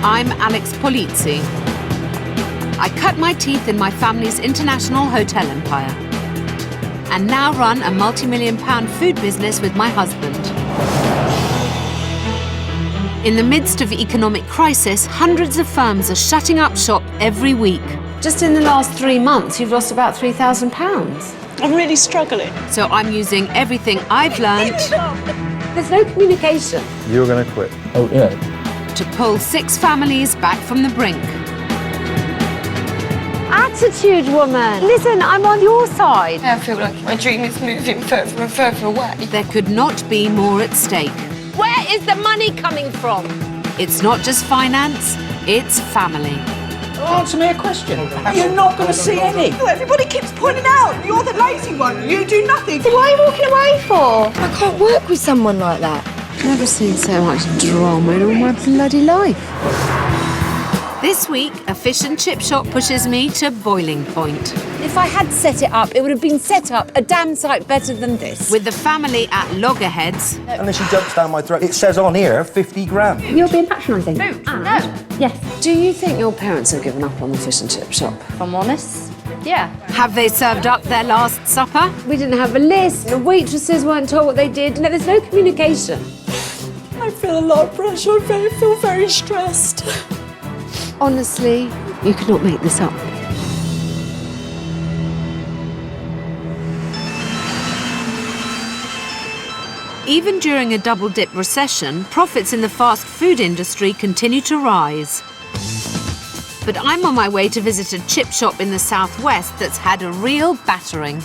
I'm Alex Polizzi. I cut my teeth in my family's international hotel empire and now run a multi-million-pound food business with my husband. In the midst of economic crisis, hundreds of firms are shutting up shop every week. Just in the last 3 months, you've lost about £3,000. I'm really struggling. So I'm using everything I've learned. There's no communication. You're going to quit. Oh, yeah. To pull 6 families back from the brink. Attitude, woman. Listen, I'm on your side. I feel like my dream is moving further and further away. There could not be more at stake. Where is the money coming from? It's not just finance, it's family. Answer me a question. You're not going to see any. Everybody keeps pointing out, you're the lazy one, you do nothing. So what are you walking away for? I can't work with someone like that. Never seen so much drama in all my bloody life. This week, a fish and chip shop pushes me to boiling point. If I had set it up, it would have been set up a damn sight better than this. With the family at loggerheads. Unless she jumps down my throat. It says on here, 50 grand. You're being patronising. No. Yes. Do you think your parents have given up on the fish and chip shop? If I'm honest, yeah. Have they served up their last supper? We didn't have a list. The waitresses weren't told what they did. No, there's no communication. I feel a lot of pressure, I feel very stressed. Honestly, you could not make this up. Even during a double-dip recession, profits in the fast food industry continue to rise. But I'm on my way to visit a chip shop in the southwest that's had a real battering.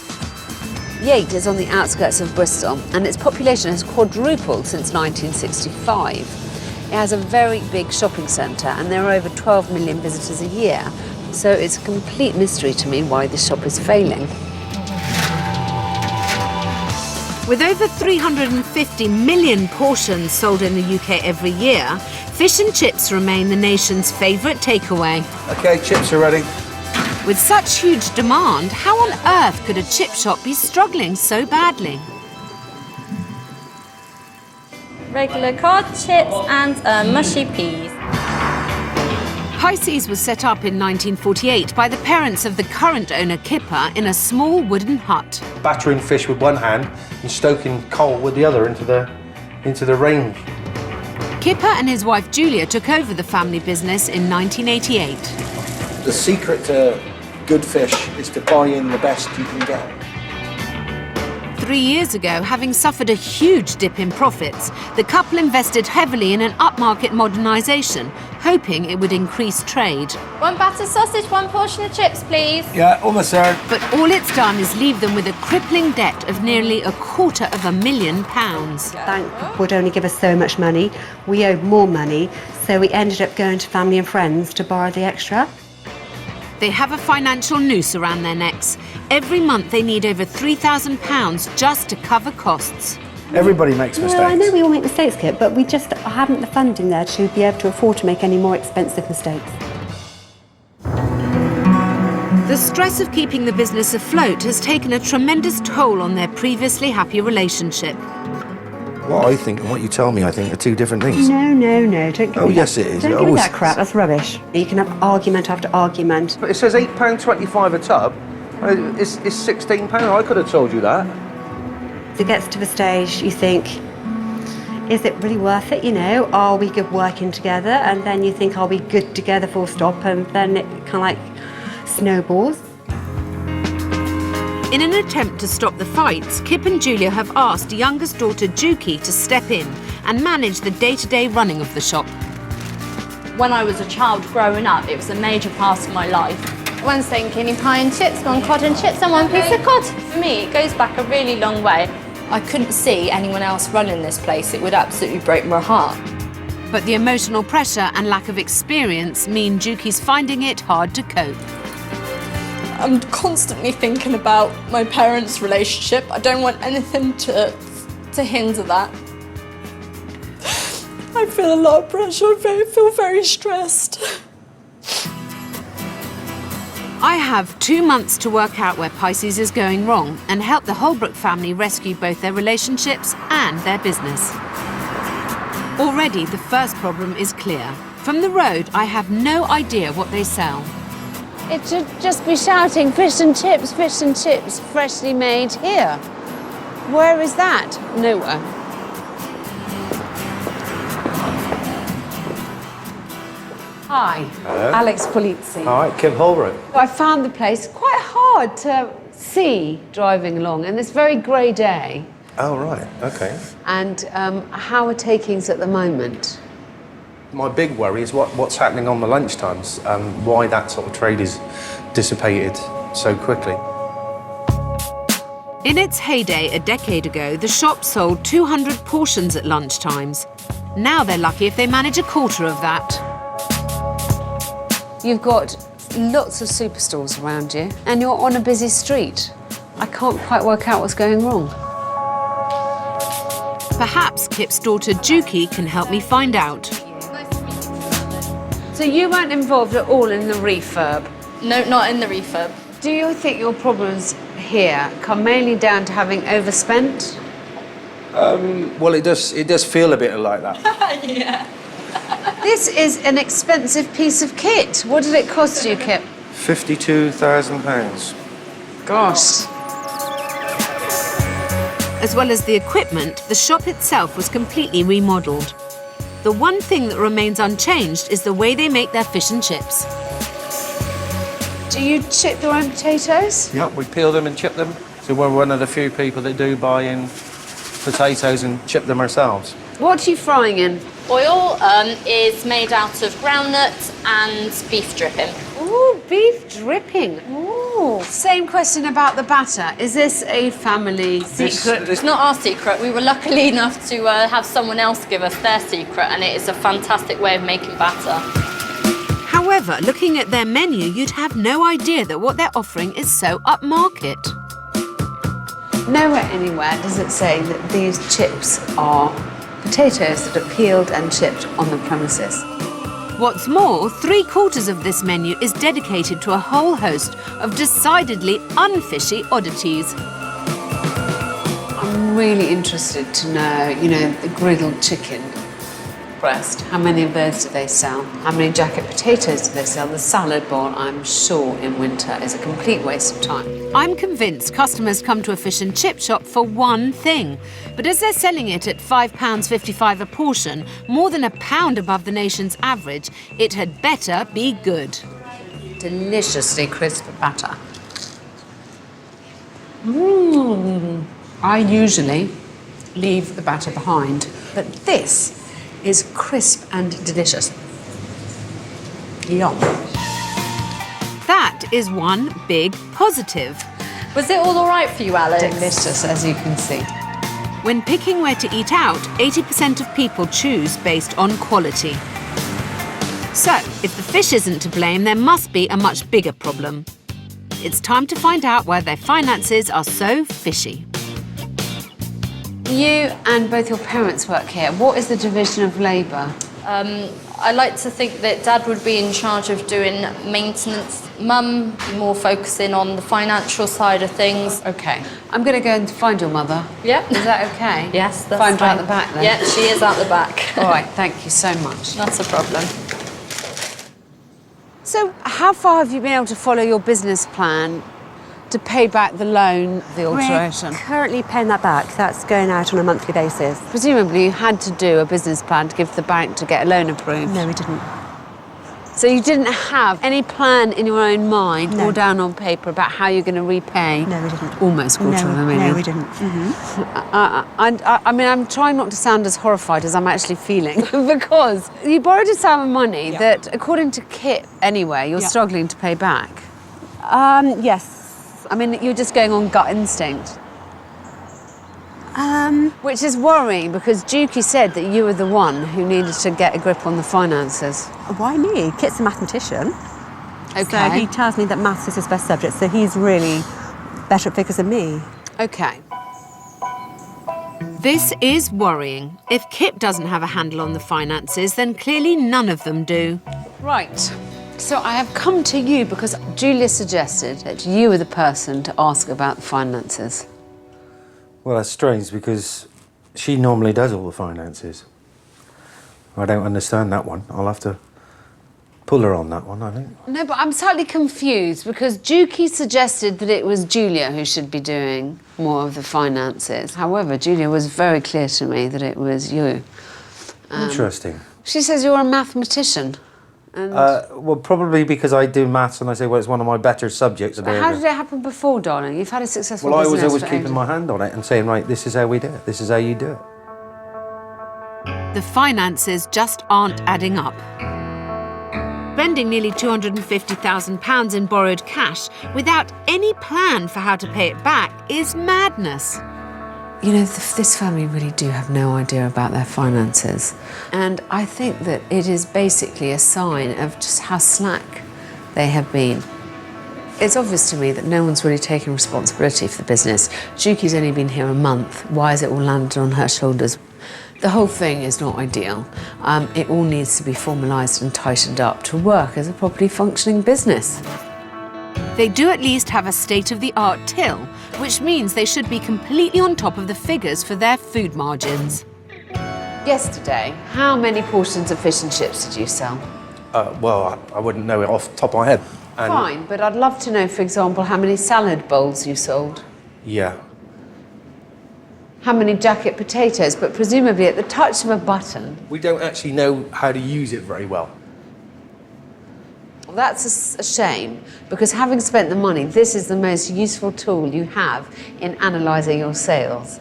Yate is on the outskirts of Bristol, and its population has quadrupled since 1965. It has a very big shopping centre, and there are over 12 million visitors a year. So it's a complete mystery to me why this shop is failing. With over 350 million portions sold in the UK every year, fish and chips remain the nation's favourite takeaway. OK, chips are ready. With such huge demand, how on earth could a chip shop be struggling so badly? Regular cod, chips and mushy peas. Pisces was set up in 1948 by the parents of the current owner Kipper in a small wooden hut. Battering fish with one hand and stoking coal with the other into the range. Kipper and his wife Julia took over the family business in 1988. The secret to good fish is to buy in the best you can get. 3 years ago, having suffered a huge dip in profits, the couple invested heavily in an upmarket modernisation, hoping it would increase trade. 1 battered sausage, 1 portion of chips, please. Yeah, almost there. But all it's done is leave them with a crippling debt of nearly £250,000. Bank would only give us so much money. We owed more money, so we ended up going to family and friends to borrow the extra. They have a financial noose around their necks. Every month they need over £3,000 just to cover costs. Everybody makes mistakes. No, I know we all make mistakes, Kit, but we just haven't the funding there to be able to afford to make any more expensive mistakes. The stress of keeping the business afloat has taken a tremendous toll on their previously happy relationship. What I think and what you tell me, I think, are two different things. No, don't give me yes, that. it is. Don't It give me always that crap, that's rubbish. You can have argument after argument. But it says £8.25 a tub. It's £16. I could have told you that. It gets to the stage you think, is it really worth it, you know? Are we good working together? And then you think, are we good together, full stop? And then it kind of like snowballs. In an attempt to stop the fights, Kip and Julia have asked youngest daughter Juki to step in and manage the day-to-day running of the shop. When I was a child growing up, it was a major part of my life. Wednesday kidney pie and chips, 1 cod and chips and 1 piece of cod. For me, it goes back a really long way. I couldn't see anyone else running this place. It would absolutely break my heart. But the emotional pressure and lack of experience mean Juki's finding it hard to cope. I'm constantly thinking about my parents' relationship. I don't want anything to hinder that. I feel a lot of pressure, I feel very stressed. I have 2 months to work out where Pisces is going wrong and help the Holbrook family rescue both their relationships and their business. Already, the first problem is clear. From the road, I have no idea what they sell. It should just be shouting fish and chips, freshly made here. Where is that? Nowhere. Hi, Hello. Alex Polizzi. All right, Kip Holbrook. I found the place quite hard to see driving along in this very grey day. Oh, right, okay. And how are takings at the moment? My big worry is what's happening on the lunchtimes, why that sort of trade is dissipated so quickly. In its heyday a decade ago, the shop sold 200 portions at lunchtimes. Now they're lucky if they manage a quarter of that. You've got lots of superstores around you and you're on a busy street. I can't quite work out what's going wrong. Perhaps Kip's daughter Juki can help me find out. So you weren't involved at all in the refurb? No, not in the refurb. Do you think your problems here come mainly down to having overspent? Well, it does feel a bit like that. Yeah. This is an expensive piece of kit. What did it cost you, Kip? £52,000. Gosh. As well as the equipment, the shop itself was completely remodelled. The one thing that remains unchanged is the way they make their fish and chips. Do you chip your own potatoes? Yep, we peel them and chip them. So we're one of the few people that do buy in potatoes and chip them ourselves. What are you frying in? Oil is made out of groundnut and beef dripping. Ooh, beef dripping. Ooh. Same question about the batter. Is this a family secret? It's not our secret. We were lucky enough to have someone else give us their secret, and it is a fantastic way of making batter. However, looking at their menu, you'd have no idea that what they're offering is so upmarket. Nowhere anywhere does it say that these chips are potatoes that are peeled and chipped on the premises. What's more, 3/4 of this menu is dedicated to a whole host of decidedly unfishy oddities. I'm really interested to know, the griddled chicken breast. How many of those do they sell? How many jacket potatoes do they sell? The salad bowl, I'm sure, in winter is a complete waste of time. I'm convinced customers come to a fish and chip shop for one thing. But as they're selling it at £5.55 a portion, more than £1 above the nation's average, it had better be good. Deliciously crisp batter. I usually leave the batter behind, but this is crisp and delicious. Yum. That is one big positive. Was it all right for you, Alex? Delicious, as you can see. When picking where to eat out, 80% of people choose based on quality. So, if the fish isn't to blame, there must be a much bigger problem. It's time to find out why their finances are so fishy. You and both your parents work here. What is the division of labour? I like to think that Dad would be in charge of doing maintenance. Mum more focusing on the financial side of things. Okay. I'm going to go and find your mother. Yep. Is that okay? Yes, that's Find her fine. out the back then? Yeah, she is out the back. All right, thank you so much. Not a problem. So, how far have you been able to follow your business plan to pay back the loan, the alteration? We're currently paying that back. That's going out on a monthly basis. Presumably you had to do a business plan to give the bank to get a loan approved. No, we didn't. So you didn't have any plan in your own mind No. or down on paper about how you're going to repay? No, we didn't. Almost $250,000. No, we didn't. I mean, I'm trying not to sound as horrified as I'm actually feeling because you borrowed a sum of money that, according to Kit anyway, you're struggling to pay back. Yes. I mean, you're just going on gut instinct. Which is worrying because Juki said that you were the one who needed to get a grip on the finances. Why me? Kit's a mathematician. Okay. So he tells me that maths is his best subject, so he's really better at figures than me. Okay. This is worrying. If Kip doesn't have a handle on the finances, then clearly none of them do. Right. So I have come to you because Julia suggested that you were the person to ask about the finances. Well, that's strange because she normally does all the finances. I don't understand that one. I'll have to pull her on that one, I think. No, but I'm slightly confused because Juki suggested that it was Julia who should be doing more of the finances. However, Julia was very clear to me that it was you. Interesting. She says you're a mathematician. And Well, probably because I do maths and I say, well, it's one of my better subjects. how did it happen before, darling? You've had a successful Well, I was business always for keeping ages. my hand on it and saying, right, this is how we do it. This is how you do it. The finances just aren't adding up. Spending nearly £250,000 in borrowed cash without any plan for how to pay it back is madness. You know, this family really do have no idea about their finances. And I think that it is basically a sign of just how slack they have been. It's obvious to me that no one's really taken responsibility for the business. Juki's only been here a month. Why has it all landed on her shoulders? The whole thing is not ideal. It all needs to be formalised and tightened up to work as a properly functioning business. They do at least have a state-of-the-art till, which means they should be completely on top of the figures for their food margins. Yesterday, how many portions of fish and chips did you sell? Well, I wouldn't know it off the top of my head. And Fine, but I'd love to know, for example, how many salad bowls you sold. Yeah. How many jacket potatoes, but presumably at the touch of a button. We don't actually know how to use it very well. Well, that's a shame, because having spent the money, this is the most useful tool you have in analysing your sales.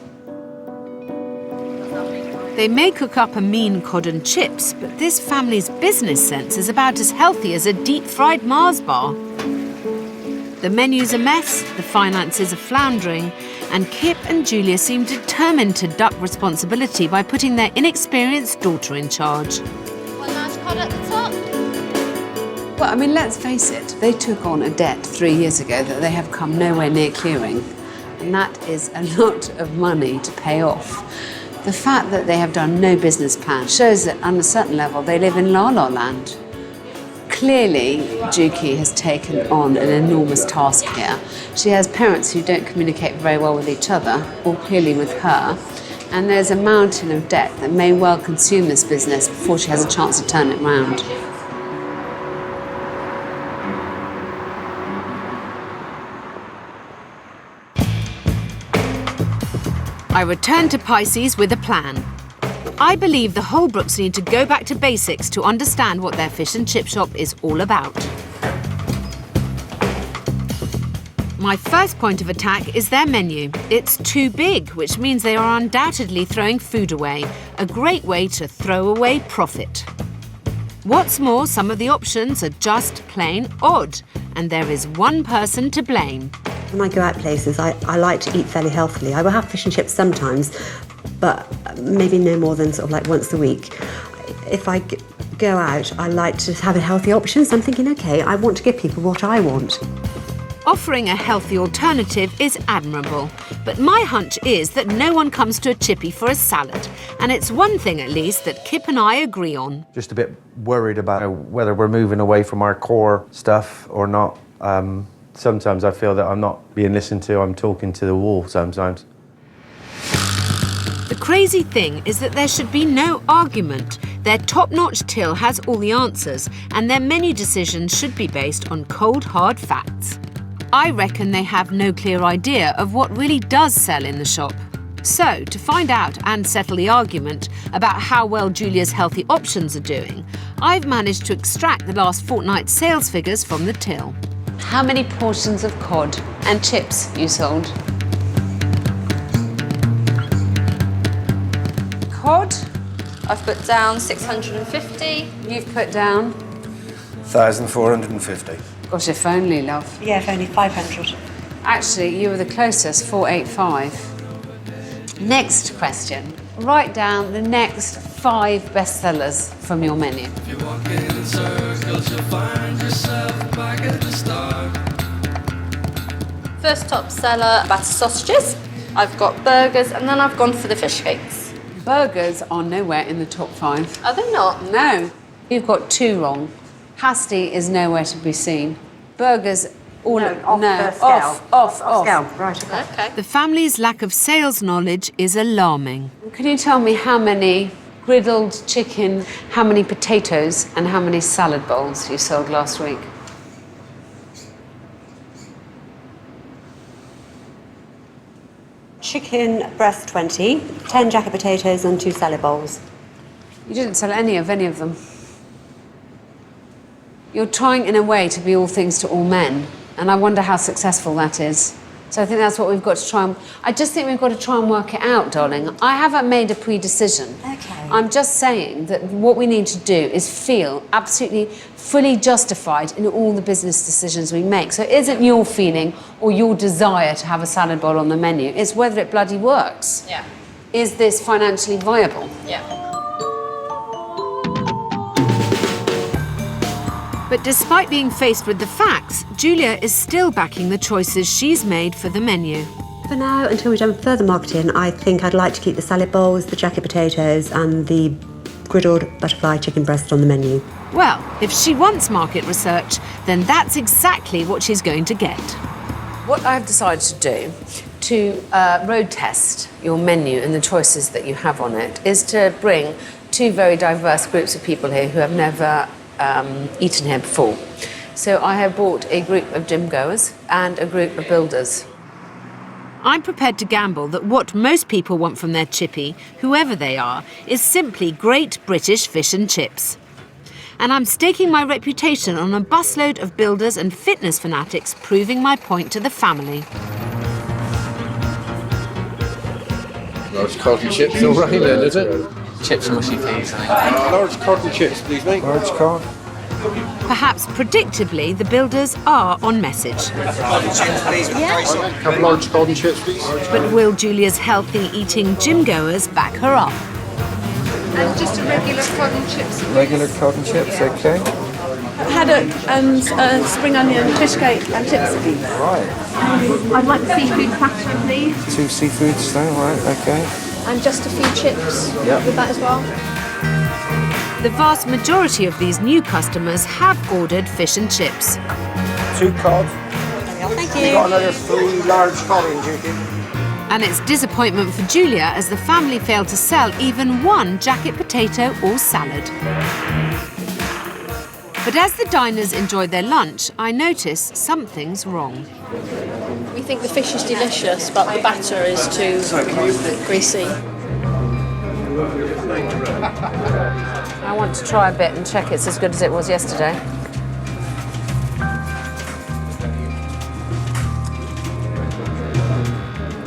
They may cook up a mean cod and chips, but this family's business sense is about as healthy as a deep-fried Mars bar. The menu's a mess, the finances are floundering, and Kip and Julia seem determined to duck responsibility by putting their inexperienced daughter in charge. One large cod at the top. Well, I mean, let's face it, they took on a debt 3 years ago that they have come nowhere near clearing. And that is a lot of money to pay off. The fact that they have done no business plan shows that on a certain level they live in la-la land. Clearly, Juki has taken on an enormous task here. She has parents who don't communicate very well with each other, or clearly with her, and there's a mountain of debt that may well consume this business before she has a chance to turn it round. I return to Pisces with a plan. I believe the Holbrooks need to go back to basics to understand what their fish and chip shop is all about. My first point of attack is their menu. It's too big, which means they are undoubtedly throwing food away, a great way to throw away profit. What's more, some of the options are just plain odd, and there is one person to blame. When I go out places, I like to eat fairly healthily. I will have fish and chips sometimes, but maybe no more than sort of like once a week. If I go out, I like to have a healthy option. So I'm thinking, okay, I want to give people what I want. Offering a healthy alternative is admirable, but my hunch is that no one comes to a chippy for a salad, and it's one thing at least that Kip and I agree on. Just a bit worried about whether we're moving away from our core stuff or not. Sometimes I feel that I'm not being listened to, I'm talking to the wall sometimes. The crazy thing is that there should be no argument. Their top-notch till has all the answers, and their menu decisions should be based on cold, hard facts. I reckon they have no clear idea of what really does sell in the shop. So, to find out and settle the argument about how well Julia's healthy options are doing, I've managed to extract the last fortnight's sales figures from the till. How many portions of cod and chips you sold? Cod? I've put down 650. You've put down? 1,450. Gosh, if only, love. Yeah, if only 500. Actually, you were the closest, 485. Next question. Write down the next 5 bestsellers from your menu. If you walk in circles, you'll find yourself back at the start. First top seller, batter sausages. I've got burgers, and then I've gone for the fish cakes. Burgers are nowhere in the top 5. Are they not? No, you've got 2 wrong. Pasty is nowhere to be seen. Burgers, all off. Scale, right, okay. Okay. The family's lack of sales knowledge is alarming. Can you tell me how many griddled chicken, how many potatoes and how many salad bowls you sold last week? Chicken breast 20, 10 jacket potatoes and 2 salad bowls. You didn't sell any of them. You're trying in a way to be all things to all men, and I wonder how successful that is. So I think that's what we've got to try and... I just think we've got to try and work it out, darling. I haven't made a pre-decision. Okay. I'm just saying that what we need to do is feel absolutely fully justified in all the business decisions we make. So it isn't your feeling or your desire to have a salad bowl on the menu. It's whether it bloody works. Yeah. Is this financially viable? Yeah. But despite being faced with the facts, Julia is still backing the choices she's made for the menu. For now, until we've done further marketing, I think I'd like to keep the salad bowls, the jacket potatoes and the griddled butterfly chicken breast on the menu. Well, if she wants market research, then that's exactly what she's going to get. What I've decided to do to road test your menu and the choices that you have on it is to bring 2 very diverse groups of people here who have never eaten here before. So I have brought a group of gym goers and a group of builders. I'm prepared to gamble that what most people want from their chippy, whoever they are, is simply great British fish and chips. And I'm staking my reputation on a busload of builders and fitness fanatics proving my point to the family. Large cotton chips, all right then, is it? Chips and mushy peas, I think. Large cotton chips, please, mate. Large cotton. Perhaps predictably, the builders are on message. Have large cotton chips, please. But will Julia's healthy eating gym goers back her up? And just a regular cotton chips. Regular cotton chips, okay. Haddock and spring onion fish cake and chips. Right. I'd like the seafood platter, please. 2 seafoods now, right, okay. And just a few chips with that as well. The vast majority of these new customers have ordered fish and chips. 2 cod. Thank You got another 3 large cod in, Judy. And it's disappointment for Julia as the family failed to sell even 1 jacket potato or salad. But as the diners enjoyed their lunch, I notice something's wrong. We think the fish is delicious, but the batter is too greasy. I want to try a bit and check it's as good as it was yesterday.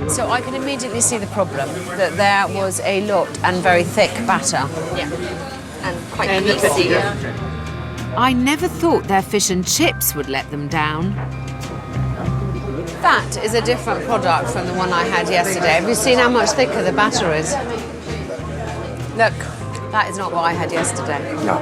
So I can immediately see the problem, that there was a lot and very thick batter. Yeah. And quite greasy. I never thought their fish and chips would let them down. That is a different product from the one I had yesterday. Have you seen how much thicker the batter is? Look, that is not what I had yesterday. No.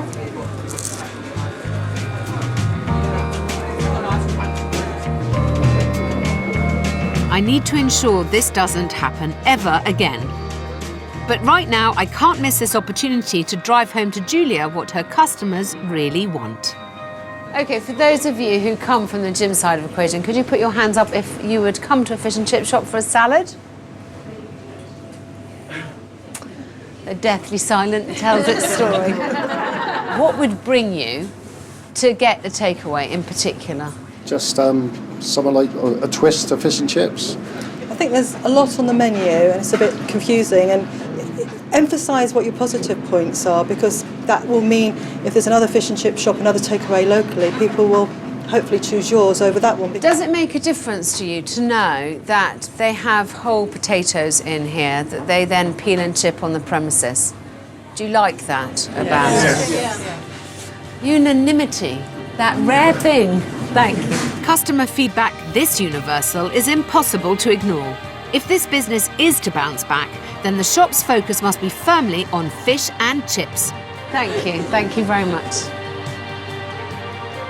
I need to ensure this doesn't happen ever again. But right now, I can't miss this opportunity to drive home to Julia what her customers really want. Okay, for those of you who come from the gym side of the equation, could you put your hands up if you would come to a fish and chip shop for a salad? The deathly silent tells its story. What would bring you to get a takeaway in particular? Just something like a twist of fish and chips. I think there's a lot on the menu and it's a bit confusing, and emphasise what your positive points are, because that will mean if there's another fish and chip shop, another takeaway locally, people will hopefully choose yours over that one. Does it make a difference to you to know that they have whole potatoes in here that they then peel and chip on the premises? Do you like that about it? Yeah. Unanimity, that rare thing. Thank you. Customer feedback this universal is impossible to ignore. If this business is to bounce back, then the shop's focus must be firmly on fish and chips. Thank you very much.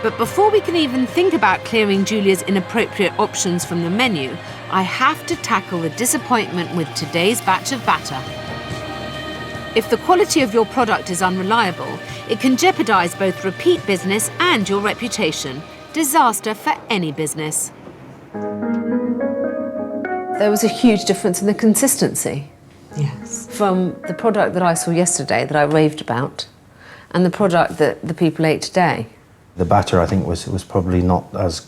But before we can even think about clearing Julia's inappropriate options from the menu, I have to tackle the disappointment with today's batch of batter. If the quality of your product is unreliable, it can jeopardise both repeat business and your reputation. Disaster for any business. There was a huge difference in the consistency. Yes. from the product that I saw yesterday that I raved about and the product that the people ate today? The batter, I think, was probably not as...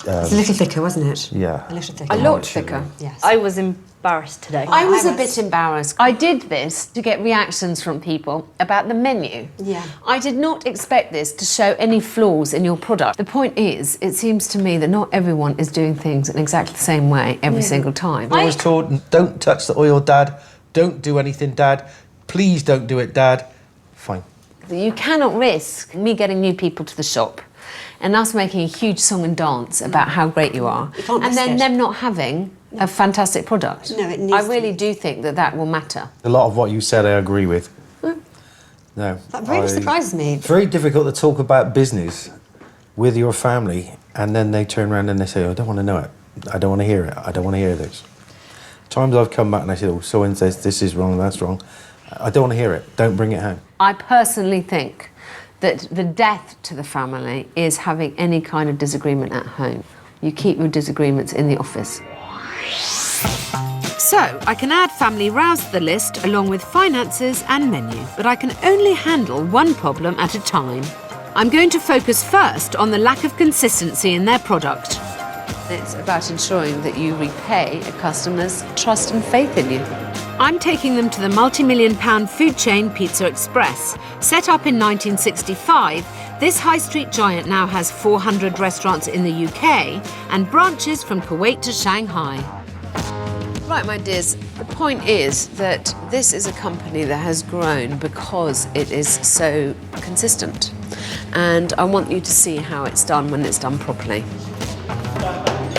It's a little thicker, wasn't it? Yeah. A little thicker. A lot thicker. Yes. I was embarrassed today. I was a bit embarrassed. I did this to get reactions from people about the menu. Yeah. I did not expect this to show any flaws in your product. The point is, it seems to me that not everyone is doing things in exactly the same way every single time. I was told, don't touch the oil, Dad. Don't do anything, Dad. Please don't do it, Dad. Fine. You cannot risk me getting new people to the shop and us making a huge song and dance about how great you are, can't and risk then it. them not having a fantastic product. No, it needs I to really be. do think that that will matter. A lot of what you said I agree with. No. That really surprises me. It's very difficult to talk about business with your family and then they turn around and they say, oh, I don't want to know it. I don't want to hear it. I don't want to hear this. Times I've come back and I said, oh, so-and says this is wrong, that's wrong. I don't want to hear it. Don't bring it home. I personally think that the death to the family is having any kind of disagreement at home. You keep your disagreements in the office. So, I can add family rows to the list along with finances and menu, but I can only handle one problem at a time. I'm going to focus first on the lack of consistency in their product. It's about ensuring that you repay a customer's trust and faith in you. I'm taking them to the multi-million-pound food chain Pizza Express. Set up in 1965, this high street giant now has 400 restaurants in the UK and branches from Kuwait to Shanghai. Right, my dears, the point is that this is a company that has grown because it is so consistent. And I want you to see how it's done when it's done properly.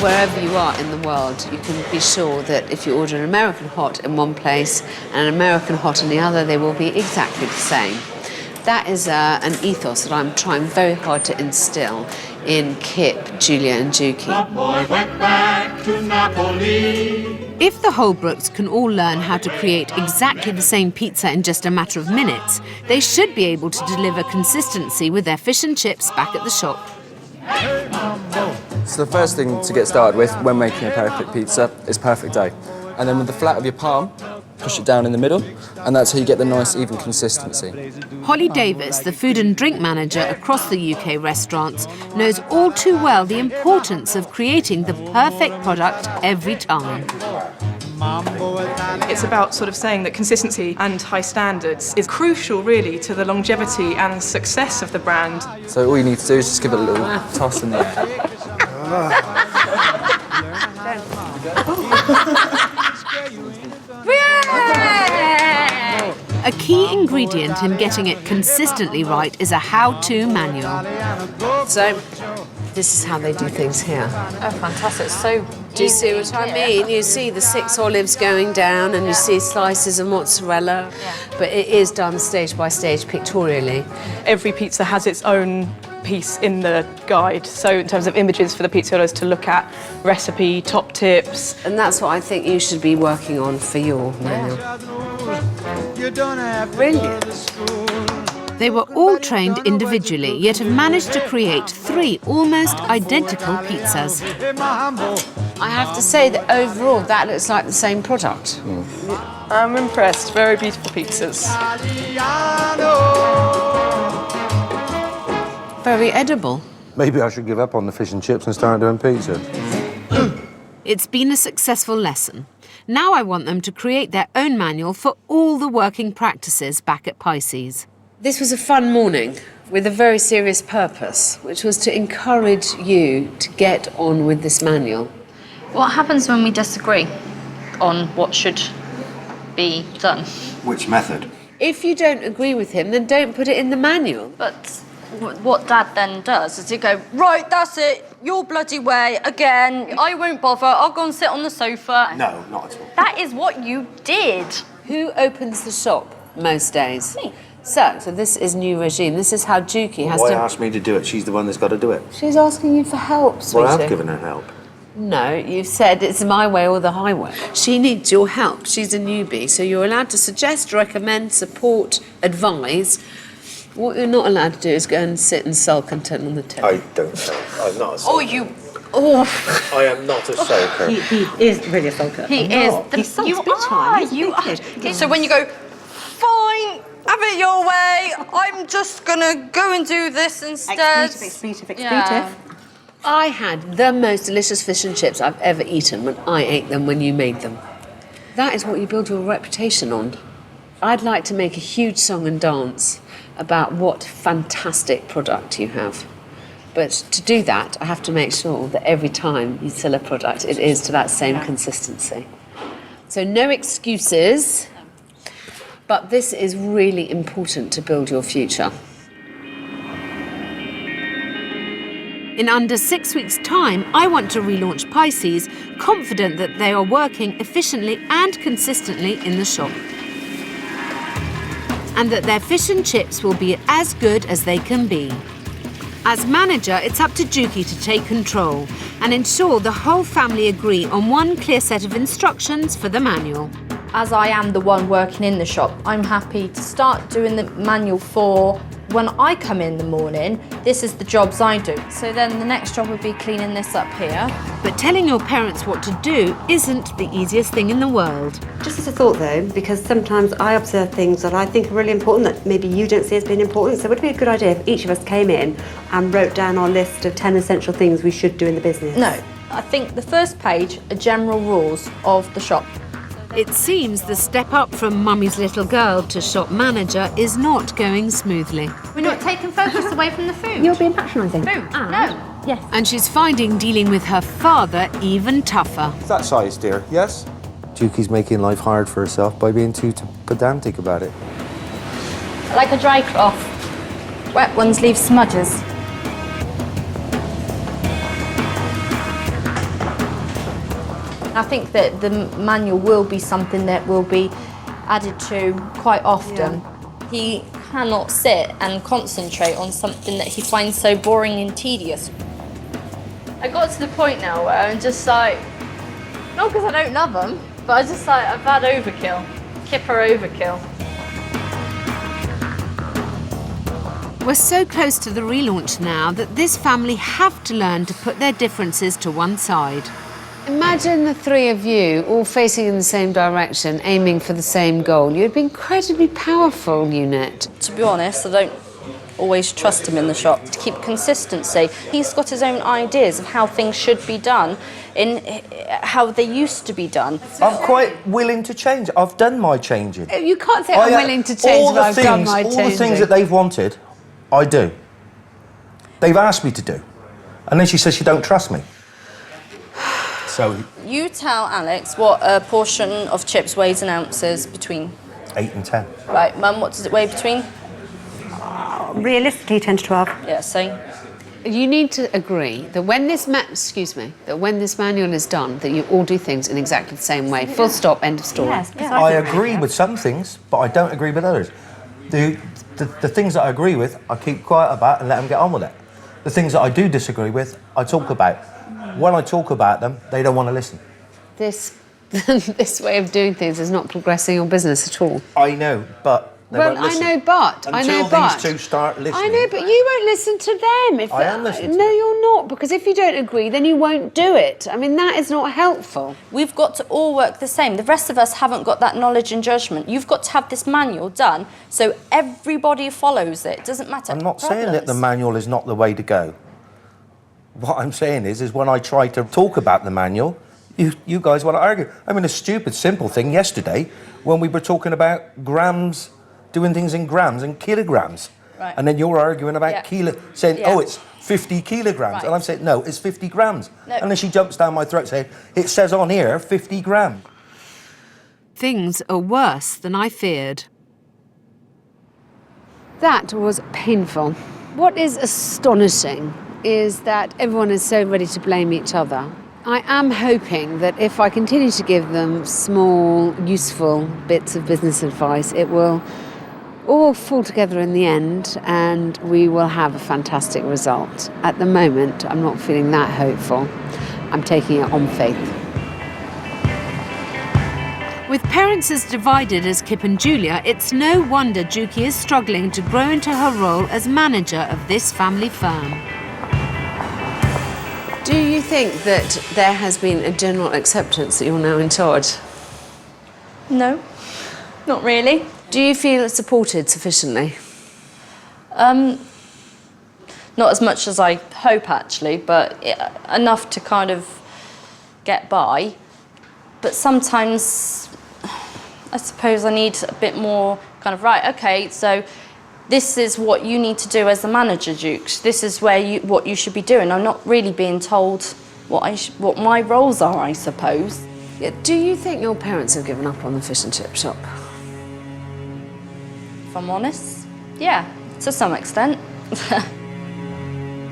Wherever you are in the world, you can be sure that if you order an American hot in one place and an American hot in the other, they will be exactly the same. That is an ethos that I'm trying very hard to instill in Kip, Julia and Juki. The boy went back to Napoli. If the Holbrooks can all learn how to create exactly the same pizza in just a matter of minutes, they should be able to deliver consistency with their fish and chips back at the shop. So the first thing to get started with when making a perfect pizza is perfect dough. And then with the flat of your palm, push it down in the middle, and that's how you get the nice even consistency. Holly Davis, the food and drink manager across the UK restaurants, knows all too well the importance of creating the perfect product every time. It's about sort of saying that consistency and high standards is crucial really to the longevity and success of the brand. So all you need to do is just give it a little toss in there. A key ingredient in getting it consistently right is a how-to manual. So, this is how they do things here. Oh, fantastic. So Do you see what I mean? You see the 6 olives going down and you see slices of mozzarella, but it is done stage by stage pictorially. Every pizza has its own piece in the guide, so in terms of images for the pizzianos to look at, recipe, top tips. And that's what I think you should be working on for your manual. Brilliant. They were all trained individually, yet have managed to create 3 almost identical pizzas. I have to say that overall that looks like the same product. I'm impressed. Very beautiful pizzas. Very edible. Maybe I should give up on the fish and chips and start doing pizza. It's been a successful lesson. Now I want them to create their own manual for all the working practices back at Pisces. This was a fun morning with a very serious purpose, which was to encourage you to get on with this manual. what happens when we disagree on what should be done? Which method? If you don't agree with him, then don't put it in the manual. But what Dad then does is he go, right, that's it, your bloody way, again, I won't bother, I'll go and sit on the sofa. No, not at all. That is what you did. Who opens the shop most days? Me. So this is new regime. This is how Juki has Why to... ask me to do it? She's the one that's got to do it. She's asking you for help, sweetie. Well, I've given her help. No, you've said it's my way or the highway. She needs your help. She's a newbie, so you're allowed to suggest, recommend, support, advise. What you're not allowed to do is go and sit and sulk and turn on the telly. I don't know. I'm not a Or you Oh, I am not a sulker. He is really a sulker. he I'm is. not. He sulks You big time. are. He's a You big are. kid. So when you go, fine, have it your way. I'm just gonna go and do this instead. Expletive. Yeah. I had the most delicious fish and chips I've ever eaten when I ate them when you made them. That is what you build your reputation on. I'd like to make a huge song and dance about what fantastic product you have. But to do that, I have to make sure that every time you sell a product, it is to that same consistency. So no excuses, but this is really important to build your future. In under 6 weeks' time, I want to relaunch Pisces, confident that they are working efficiently and consistently in the shop. And that their fish and chips will be as good as they can be. As manager, it's up to Juki to take control and ensure the whole family agree on one clear set of instructions for the manual. As I am the one working in the shop, I'm happy to start doing the manual for when I come in the morning. This is the jobs I do. So then the next job would be cleaning this up here. But telling your parents what to do isn't the easiest thing in the world. Just as a thought though, because sometimes I observe things that I think are really important that maybe you don't see as being important. So would it be a good idea if each of us came in and wrote down our list of 10 essential things we should do in the business? No, I think the first page are general rules of the shop. It seems the step up from mummy's little girl to shop manager is not going smoothly. We're not taking focus away from the food. You're being patronising. Food. No. Yes. And she's finding dealing with her father even tougher. That size, dear, yes? Juki's making life hard for herself by being too pedantic about it. Like a dry cloth. Wet ones leave smudges. I think that the manual will be something that will be added to quite often. Yeah. He cannot sit and concentrate on something that he finds so boring and tedious. I got to the point now where I'm just like, not because I don't love him, but I just like, I've had overkill. Kipper overkill. We're so close to the relaunch now that this family have to learn to put their differences to one side. Imagine the three of you all facing in the same direction, aiming for the same goal. You'd be an incredibly powerful unit. To be honest, I don't always trust him in the shop. To keep consistency, he's got his own ideas of how things should be done, in how they used to be done. I'm quite willing to change. I've done my changing. You can't say I'm willing to change if I've done my changing. All the things that they've wanted, I do. They've asked me to do. And then she says she don't trust me. So you tell Alex what a portion of chips weighs in ounces between 8 and 10. Right, Mum, what does it weigh between? Realistically, 10 to 12. Yeah, same. You need to agree that when this manual is done, that you all do things in exactly the same way. Full stop, end of story. Yes, I agree with some things, but I don't agree with others. The things that I agree with, I keep quiet about and let them get on with it. The things that I do disagree with, I talk about. When I talk about them, they don't want to listen. This way of doing things is not progressing your business at all. I know, but they won't listen. Until these two start listening. I know, but you won't listen to them. I am listening. No, you're not, because if you don't agree, then you won't do it. I mean, that is not helpful. We've got to all work the same. The rest of us haven't got that knowledge and judgment. You've got to have this manual done so everybody follows it. It doesn't matter. I'm not saying that the manual is not the way to go. What I'm saying is when I try to talk about the manual, you guys want to argue. I mean, a stupid, simple thing yesterday when we were talking about grams, doing things in grams and kilograms. Right. And then you're arguing about saying, oh, it's 50 kilograms. Right. And I'm saying, no, it's 50 grams. No. And then she jumps down my throat saying, it says on here 50 grams. Things are worse than I feared. That was painful. What is astonishing is that everyone is so ready to blame each other. I am hoping that if I continue to give them small, useful bits of business advice, it will all fall together in the end and we will have a fantastic result. At the moment, I'm not feeling that hopeful. I'm taking it on faith. With parents as divided as Kip and Julia, it's no wonder Juki is struggling to grow into her role as manager of this family firm. Do you think that there has been a general acceptance that you're now in charge? No, not really. Do you feel supported sufficiently? Not as much as I hope, actually, but enough to kind of get by. But sometimes I suppose I need a bit more kind of, right, okay, so this is what you need to do as the manager, Dukes. This is what you should be doing. I'm not really being told what my roles are, I suppose. Yeah, do you think your parents have given up on the fish and chip shop? If I'm honest, yeah, to some extent.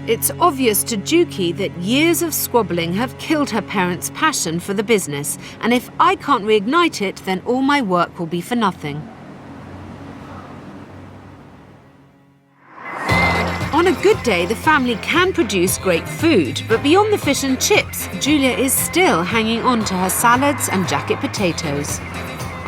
It's obvious to Dukey that years of squabbling have killed her parents' passion for the business, and if I can't reignite it, then all my work will be for nothing. On a good day, the family can produce great food, but beyond the fish and chips, Julia is still hanging on to her salads and jacket potatoes.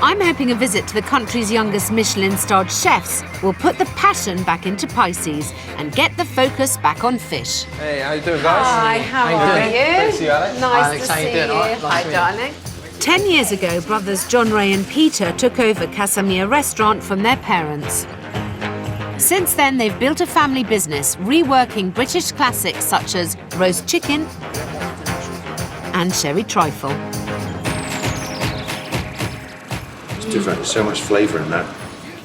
I'm hoping a visit to the country's youngest Michelin-starred chefs will put the passion back into Pisces and get the focus back on fish. Hey, how you doing, guys? Hi, how are you? Good to see you, Alex. Nice to see you. Hi, darling. 10 years ago, brothers John Ray and Peter took over Casamia restaurant from their parents. Since then, they've built a family business, reworking British classics such as roast chicken and sherry trifle. It's different. There's so much flavour in that.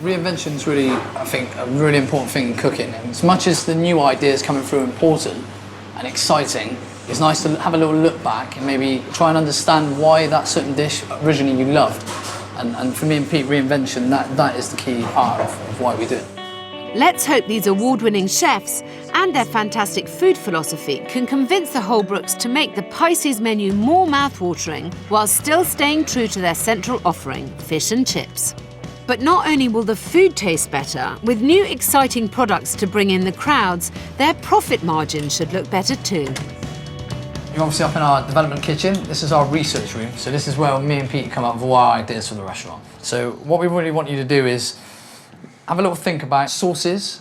Reinvention is really, I think, a really important thing in cooking. And as much as the new ideas coming through are important and exciting, it's nice to have a little look back and maybe try and understand why that certain dish originally you loved. And for me and Pete, reinvention, that is the key part of why we do it. Let's hope these award-winning chefs and their fantastic food philosophy can convince the Holbrooks to make the Pisces menu more mouth-watering while still staying true to their central offering, fish and chips. But not only will the food taste better, with new exciting products to bring in the crowds, their profit margin should look better too. You're obviously up in our development kitchen. This is our research room. So this is where me and Pete come up with all our ideas for the restaurant. So what we really want you to do is have a little think about sauces,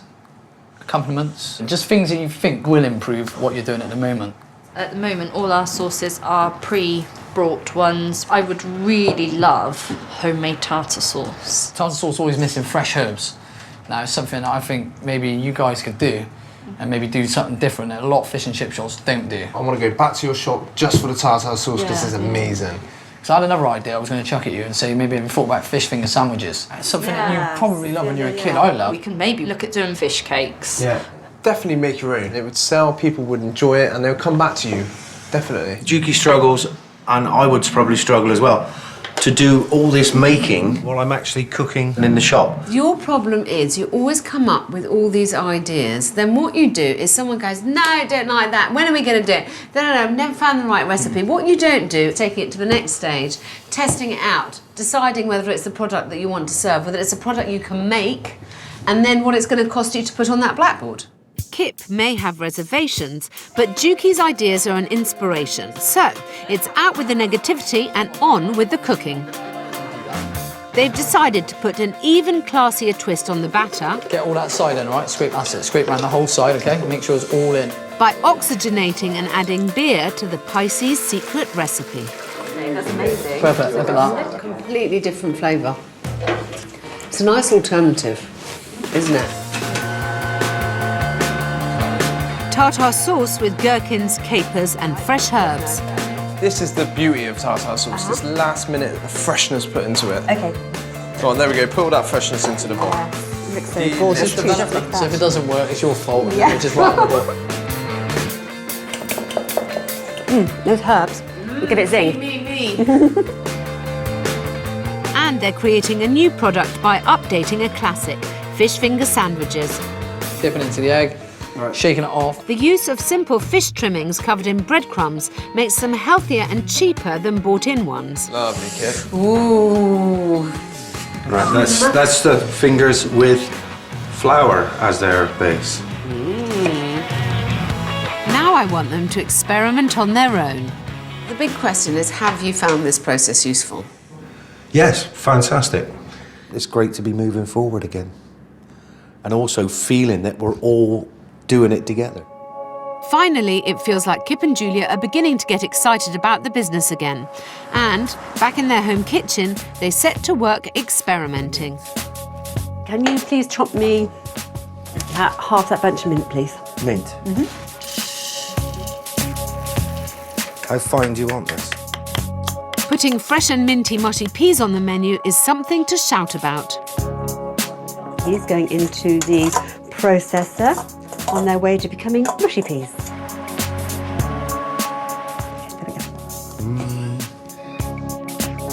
accompaniments, and just things that you think will improve what you're doing at the moment. At the moment, all our sauces are pre-brought ones. I would really love homemade tartar sauce. Tartar sauce always missing fresh herbs. Now, it's something that I think maybe you guys could do, and maybe do something different that a lot of fish and chip shops don't do. I want to go back to your shop just for the tartar sauce because it's amazing. So I had another idea I was going to chuck at you and say, maybe have you thought about fish finger sandwiches? It's something that you probably love when you're a kid. I love. We can maybe look at doing fish cakes. Yeah, definitely make your own. It would sell, people would enjoy it, and they'll come back to you, definitely. Dukey struggles, and I would probably struggle as well, to do all this making while I'm actually cooking in the shop. Your problem is you always come up with all these ideas. Then what you do is someone goes, no, don't like that. When are we going to do it? No, I've never found the right recipe. What you don't do is taking it to the next stage, testing it out, deciding whether it's the product that you want to serve, whether it's a product you can make, and then what it's going to cost you to put on that blackboard. Kip may have reservations, but Dukey's ideas are an inspiration. So, it's out with the negativity and on with the cooking. They've decided to put an even classier twist on the batter. Get all that side in, all right? Scrape, that's it. Scrape around the whole side, okay? Make sure it's all in. By oxygenating and adding beer to the Pisces secret recipe. That's amazing. Perfect, look at that. Completely different flavour. It's a nice alternative, isn't it? Tartar sauce with gherkins, capers and fresh herbs. This is the beauty of tartar sauce, this last minute freshness put into it. Okay. Go on, there we go, put all that freshness into the bowl. Looks so gorgeous too, doesn't it? So if it doesn't work, it's your fault. Yeah. Just write on the book. Those herbs. Give it zing. Me. And they're creating a new product by updating a classic, fish finger sandwiches. Dipping into the egg, shaking it off. The use of simple fish trimmings covered in breadcrumbs makes them healthier and cheaper than bought-in ones. Lovely, kid. Ooh. Right, that's the fingers with flour as their base. Now I want them to experiment on their own. The big question is, have you found this process useful? Yes, fantastic. It's great to be moving forward again. And also feeling that we're all doing it together. Finally, it feels like Kip and Julia are beginning to get excited about the business again. And, back in their home kitchen, they set to work experimenting. Can you please chop me half that bunch of mint, please? Mint. How fine do you want this? Putting fresh and minty mushy peas on the menu is something to shout about. These going into the processor on their way to becoming mushy peas. There we go.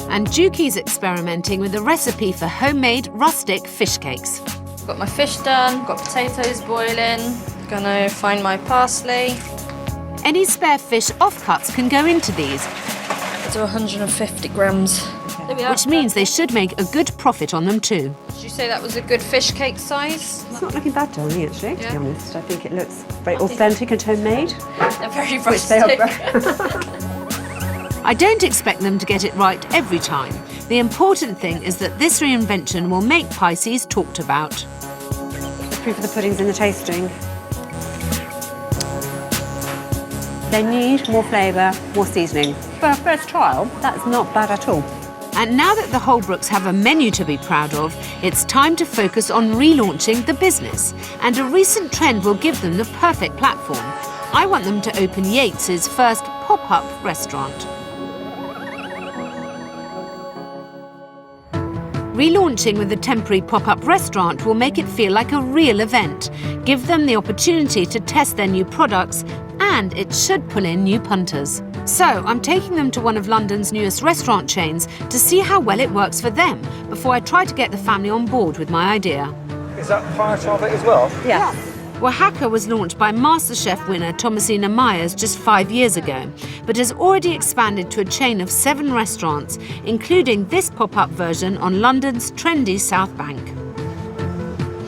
And Juki's experimenting with a recipe for homemade rustic fish cakes. Got my fish done, got potatoes boiling, gonna find my parsley. Any spare fish offcuts can go into these, I do 150 grams. There we are. which means they should make a good profit on them too. Did you say that was a good fish cake size? It's not looking bad, darling, actually, to Yeah. be honest. I think it looks very authentic and homemade. They're very Which they rustic. are. I don't expect them to get it right every time. The important thing is that this reinvention will make Pisces talked about. The proof of the pudding's in the tasting. They need more flavour, more seasoning. For a first trial, that's not bad at all. And now that the Holbrooks have a menu to be proud of, it's time to focus on relaunching the business. And a recent trend will give them the perfect platform. I want them to open Yates's first pop-up restaurant. Relaunching with a temporary pop-up restaurant will make it feel like a real event, give them the opportunity to test their new products, and it should pull in new punters. So I'm taking them to one of London's newest restaurant chains to see how well it works for them before I try to get the family on board with my idea. Is that part of it as well? Yeah. Oaxaca was launched by MasterChef winner Thomasina Myers just 5 years ago, but has already expanded to a chain of 7 restaurants, including this pop-up version on London's trendy South Bank.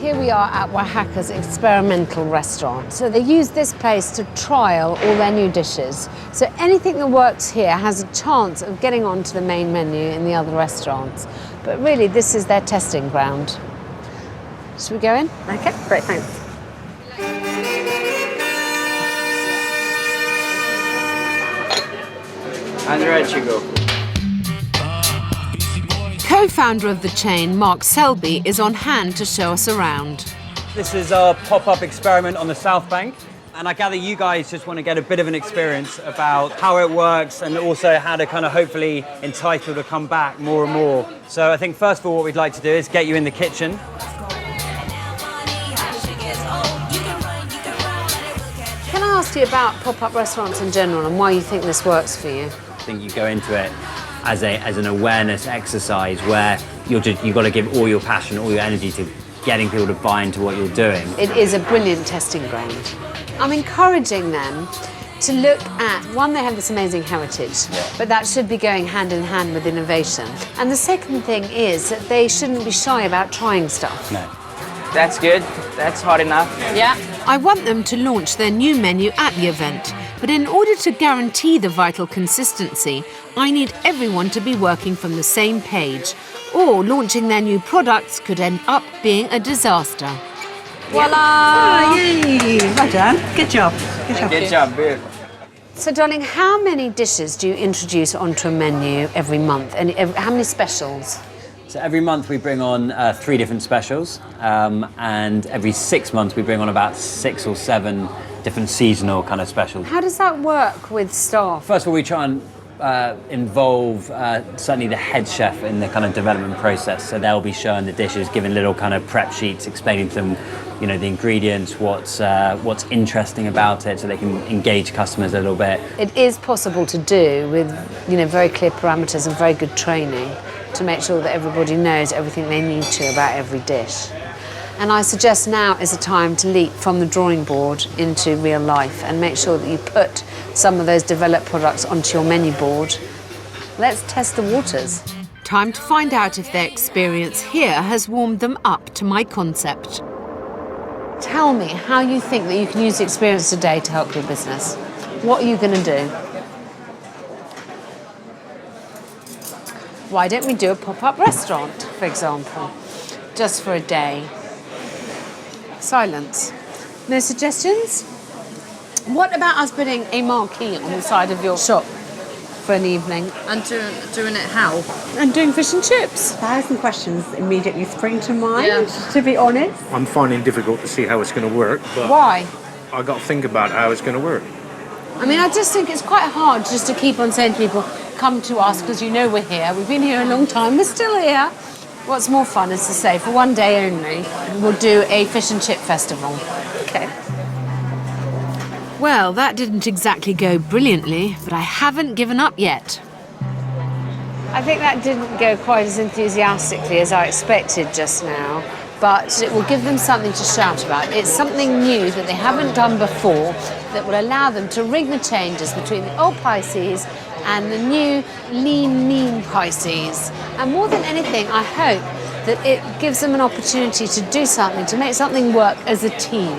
Here we are at Oaxaca's experimental restaurant. So they use this place to trial all their new dishes. So anything that works here has a chance of getting onto the main menu in the other restaurants. But really, this is their testing ground. Should we go in? Okay, great, thanks. Andrea Chico. Co-founder of the chain, Mark Selby, is on hand to show us around. This is our pop-up experiment on the South Bank, and I gather you guys just want to get a bit of an experience about how it works and also how to kind of hopefully entice people to come back more and more. So I think first of all what we'd like to do is get you in the kitchen. Can I ask you about pop-up restaurants in general and why you think this works for you? I think you go into it as an awareness exercise where you've got to give all your passion, all your energy to getting people to buy into what you're doing. It is a brilliant testing ground. I'm encouraging them to look at, one, they have this amazing heritage, but that should be going hand in hand with innovation. And the second thing is that they shouldn't be shy about trying stuff. No. That's good. That's hot enough. Yeah. I want them to launch their new menu at the event, but in order to guarantee the vital consistency, I need everyone to be working from the same page, or launching their new products could end up being a disaster. Voila! Oh, yay! Well done. Good job. Good job. Good job, babe. So, darling, how many dishes do you introduce onto a menu every month? And how many specials? So every month we bring on 3 different specials, and every 6 months we bring on about 6 or 7 different seasonal kind of specials. How does that work with staff? First of all, we try and involve certainly the head chef in the kind of development process. So they'll be showing the dishes, giving little kind of prep sheets, explaining to them, you know, the ingredients, what's interesting about it, so they can engage customers a little bit. It is possible to do with, you know, very clear parameters and very good training to make sure that everybody knows everything they need to about every dish. And I suggest now is a time to leap from the drawing board into real life and make sure that you put some of those developed products onto your menu board. Let's test the waters. Time to find out if their experience here has warmed them up to my concept. Tell me how you think that you can use the experience today to help your business. What are you going to do? Why don't we do a pop-up restaurant, for example, just for a day? Silence. No suggestions? What about us putting a marquee on the side of your shop for an evening? And doing it how? And doing fish and chips. 1,000 questions immediately spring to mind, to be honest. I'm finding it difficult to see how it's going to work, but Why? I got to think about how it's going to work. I mean, I just think it's quite hard just to keep on saying to people, come to us because you know we're here. We've been here a long time. We're still here. What's more fun is to say, for one day only, we'll do a fish and chip festival. Okay. Well, that didn't exactly go brilliantly, but I haven't given up yet. I think that didn't go quite as enthusiastically as I expected just now, but it will give them something to shout about. It's something new that they haven't done before that will allow them to ring the changes between the old Pisces and the new lean, mean Pisces. And more than anything, I hope that it gives them an opportunity to do something, to make something work as a team.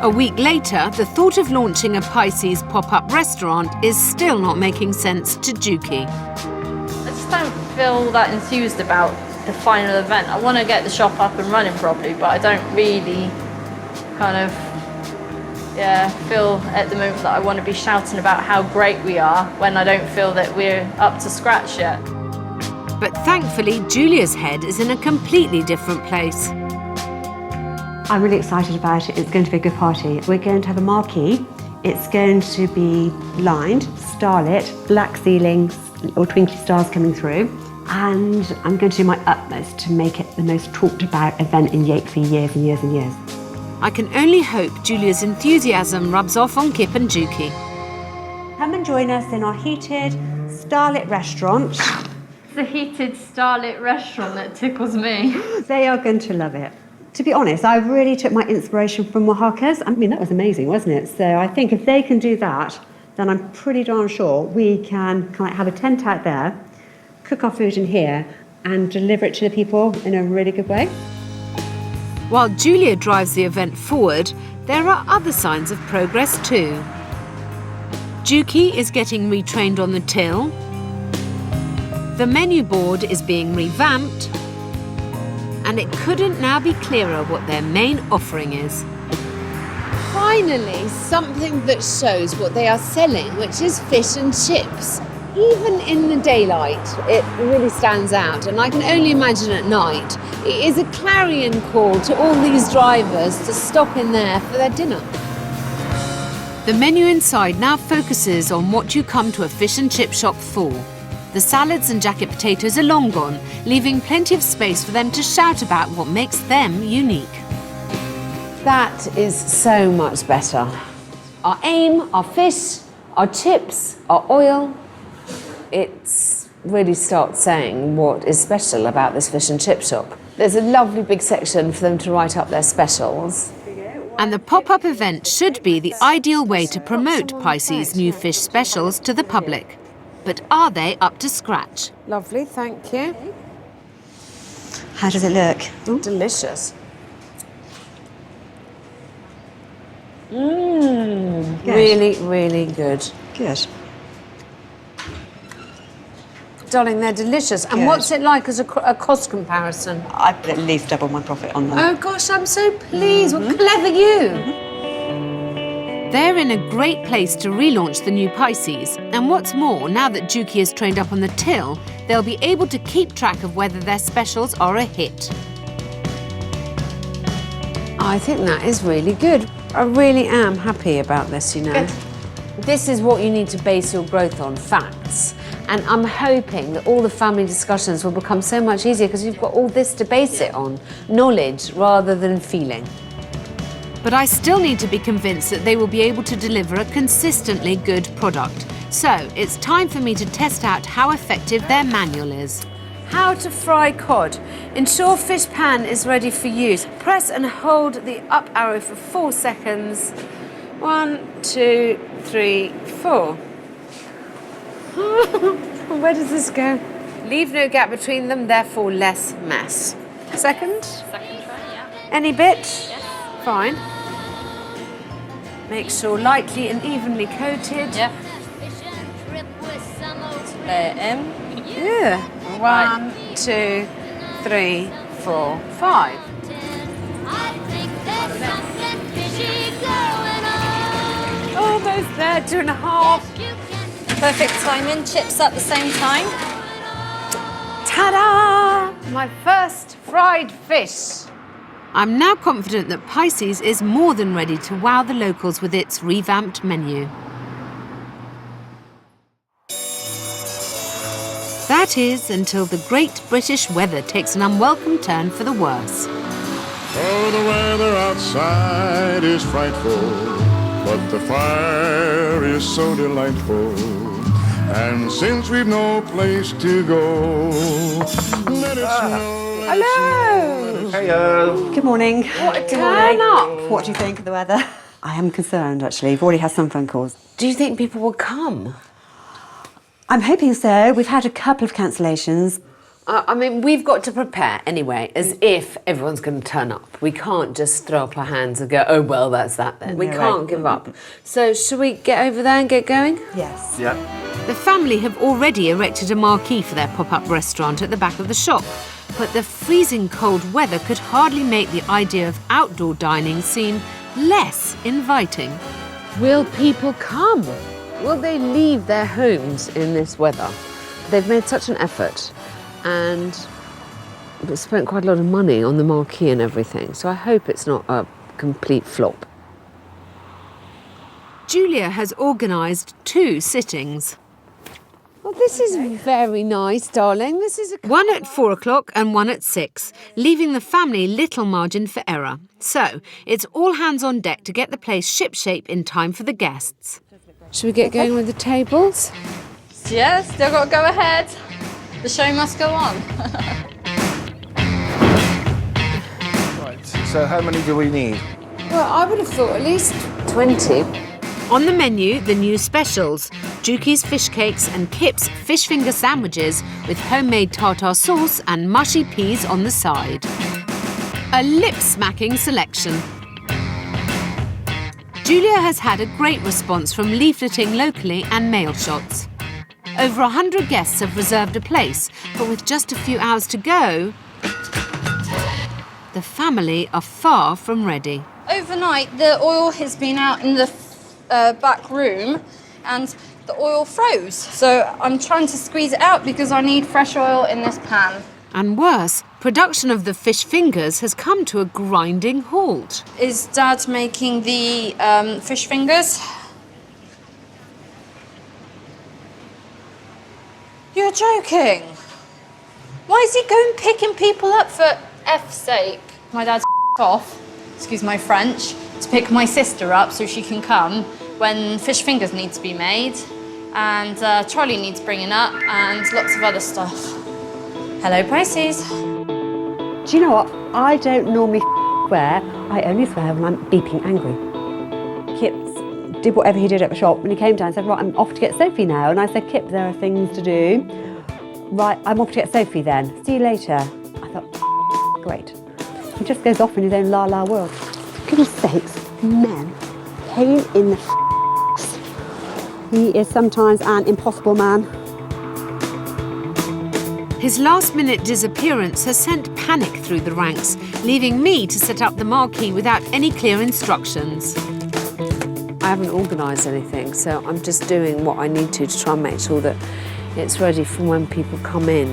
A week later, the thought of launching a Pisces pop-up restaurant is still not making sense to Juki. I just don't feel that enthused about the final event. I want to get the shop up and running properly, but I don't really kind of feel at the moment that I want to be shouting about how great we are when I don't feel that we're up to scratch yet. But thankfully, Julia's head is in a completely different place. I'm really excited about it. It's going to be a good party. We're going to have a marquee. It's going to be lined, starlit, black ceilings, or twinkly stars coming through. And I'm going to do my utmost to make it the most talked about event in Yate for years and years and years. I can only hope Julia's enthusiasm rubs off on Kip and Juki. Come and join us in our heated, starlit restaurant. It's a heated, starlit restaurant that tickles me. They are going to love it. To be honest, I really took my inspiration from Oaxaca's. I mean, that was amazing, wasn't it? So I think if they can do that, then I'm pretty darn sure we can kind of have a tent out there, cook our food in here, and deliver it to the people in a really good way. While Julia drives the event forward, there are other signs of progress too. Juki is getting retrained on the till. The menu board is being revamped. And it couldn't now be clearer what their main offering is. Finally, something that shows what they are selling, which is fish and chips. Even in the daylight, it really stands out, and I can only imagine at night. It is a clarion call to all these drivers to stop in there for their dinner. The menu inside now focuses on what you come to a fish and chip shop for. The salads and jacket potatoes are long gone, leaving plenty of space for them to shout about what makes them unique. That is so much better. Our aim, our fish, our chips, our oil, it really starts saying what is special about this fish and chip shop. There's a lovely big section for them to write up their specials. And the pop-up event should be the ideal way to promote Pisces' new fish specials to the public. But are they up to scratch? Lovely, thank you. How does it look? Ooh. Delicious. Really, really good. Good. Darling, they're delicious. And what's it like as a cost comparison? I put at least double my profit on them. Oh gosh, I'm so pleased. What clever you. They're in a great place to relaunch the new Pisces. And what's more, now that Juki is trained up on the till, they'll be able to keep track of whether their specials are a hit. I think that is really good. I really am happy about this, you know. Good. This is what you need to base your growth on, facts. And I'm hoping that all the family discussions will become so much easier because you've got all this to base it on, knowledge rather than feeling. But I still need to be convinced that they will be able to deliver a consistently good product. So it's time for me to test out how effective their manual is. How to fry cod. Ensure fish pan is ready for use. Press and hold the up arrow for 4 seconds. 1, 2, 3, 4. Where does this go? Leave no gap between them, therefore less mess. Second? Second try, yeah. Any bit? Yes. Fine. Make sure lightly and evenly coated. Yeah. Lay it in. Yeah. 1, 2, 3, 4, 5. Almost there, 2.5. Perfect timing, chips at the same time. Ta-da! My first fried fish. I'm now confident that Pisces is more than ready to wow the locals with its revamped menu. That is until the great British weather takes an unwelcome turn for the worse. Oh, the weather outside is frightful, but the fire is so delightful. And since we've no place to go, let it snow. Hello. Heyo. Good morning. What a Good turn morning. up. What do you think of the weather? I am concerned, actually. We've already had some phone calls. Do you think people will come? I'm hoping so. We've had a couple of cancellations. I mean, we've got to prepare anyway, as if everyone's going to turn up. We can't just throw up our hands and go, oh, well, that's that then. We can't give up. So, should we get over there and get going? Yes. Yeah. The family have already erected a marquee for their pop-up restaurant at the back of the shop, but the freezing cold weather could hardly make the idea of outdoor dining seem less inviting. Will people come? Will they leave their homes in this weather? They've made such an effort and spent quite a lot of money on the marquee and everything, so I hope it's not a complete flop. Julia has organised 2 sittings. Well, this is very nice, darling. This is one at 4 o'clock and one at 6, leaving the family little margin for error. So, it's all hands on deck to get the place shipshape in time for the guests. Should we get going with the tables? Yes, still got to go ahead. The show must go on. Right, so how many do we need? Well, I would have thought at least 20. On the menu, the new specials, Jukie's fish cakes and Kip's fish finger sandwiches with homemade tartar sauce and mushy peas on the side. A lip-smacking selection. Julia has had a great response from leafleting locally and mail shots. Over 100 guests have reserved a place, but with just a few hours to go, the family are far from ready. Overnight, the oil has been out in the back room and the oil froze. So I'm trying to squeeze it out because I need fresh oil in this pan. And worse, production of the fish fingers has come to a grinding halt. Is Dad making the fish fingers? You're joking. Why is he going picking people up for F's sake? My dad's off, excuse my French, to pick my sister up so she can come when fish fingers need to be made and Charlie needs bringing up and lots of other stuff. Hello, Pisces. Do you know what? I don't normally swear. I only swear when I'm beeping angry. Kip did whatever he did at the shop. When he came down and said, right, I'm off to get Sophie now. And I said, Kip, there are things to do. Right, I'm off to get Sophie then. See you later. I thought, great. He just goes off in his own la-la world. For goodness sakes, men, pain in the He is sometimes an impossible man. His last-minute disappearance has sent panic through the ranks, leaving me to set up the marquee without any clear instructions. I haven't organised anything, so I'm just doing what I need to try and make sure that it's ready for when people come in.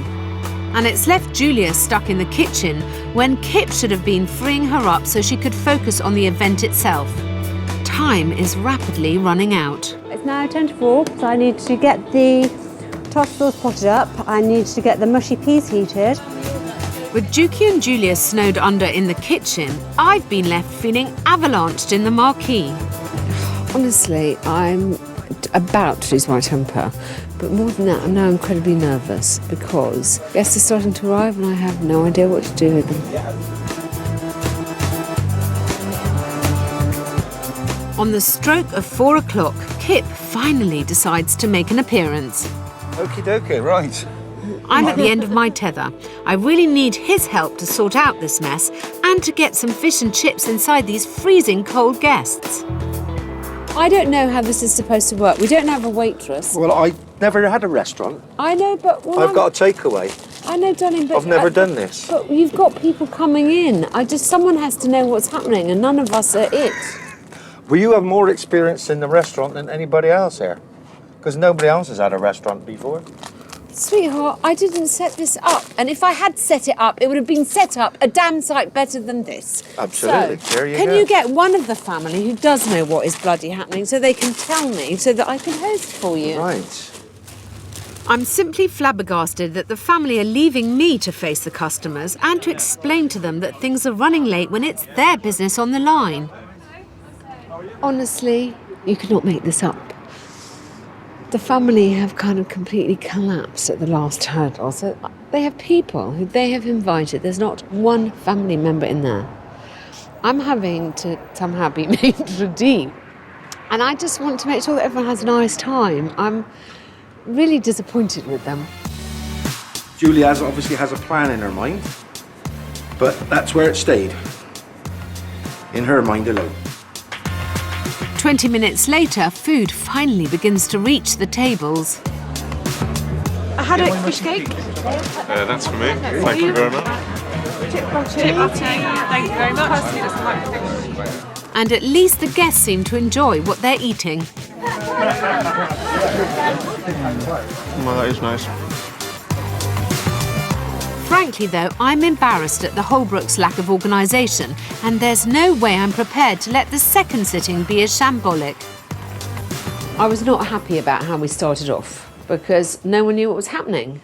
And it's left Julia stuck in the kitchen when Kip should have been freeing her up so she could focus on the event itself. Time is rapidly running out. It's now 10 to 4, so I need to get the tartar sauce potted up. I need to get the mushy peas heated. With Juki and Julia snowed under in the kitchen, I've been left feeling avalanched in the marquee. Honestly, I'm about to lose my temper, but more than that, I'm now incredibly nervous because guests are starting to arrive and I have no idea what to do with them. On the stroke of 4 o'clock, Kip finally decides to make an appearance. Okie dokie, right. I'm at the end of my tether. I really need his help to sort out this mess and to get some fish and chips inside these freezing cold guests. I don't know how this is supposed to work. We don't have a waitress. Well, I never had a restaurant. I know, but... I've got a takeaway. I know, darling, but... I've never done this. But you've got people coming in. Someone has to know what's happening, and none of us are it. Well, you have more experience in the restaurant than anybody else here. Because nobody else has had a restaurant before. Sweetheart, I didn't set this up. And if I had set it up, it would have been set up a damn sight better than this. Absolutely. So, there you can go. you get one of the family who does know what is bloody happening so they can tell me so that I can host for you? Right. I'm simply flabbergasted that the family are leaving me to face the customers and to explain to them that things are running late when it's their business on the line. Honestly, you could not make this up. The family have kind of completely collapsed at the last hurdle. So they have people who they have invited. There's not one family member in there. I'm having to somehow be maitre d'. And I just want to make sure that everyone has a nice time. I'm really disappointed with them. Julie obviously has a plan in her mind, but that's where it stayed. In her mind alone. 20 minutes later, food finally begins to reach the tables. I had a fish cake. That's for me. Thank you very much. Thank you very much. And at least the guests seem to enjoy what they're eating. Well, that is nice. Frankly, though, I'm embarrassed at the Holbrook's lack of organisation, and there's no way I'm prepared to let the second sitting be as shambolic. I was not happy about how we started off, because no one knew what was happening.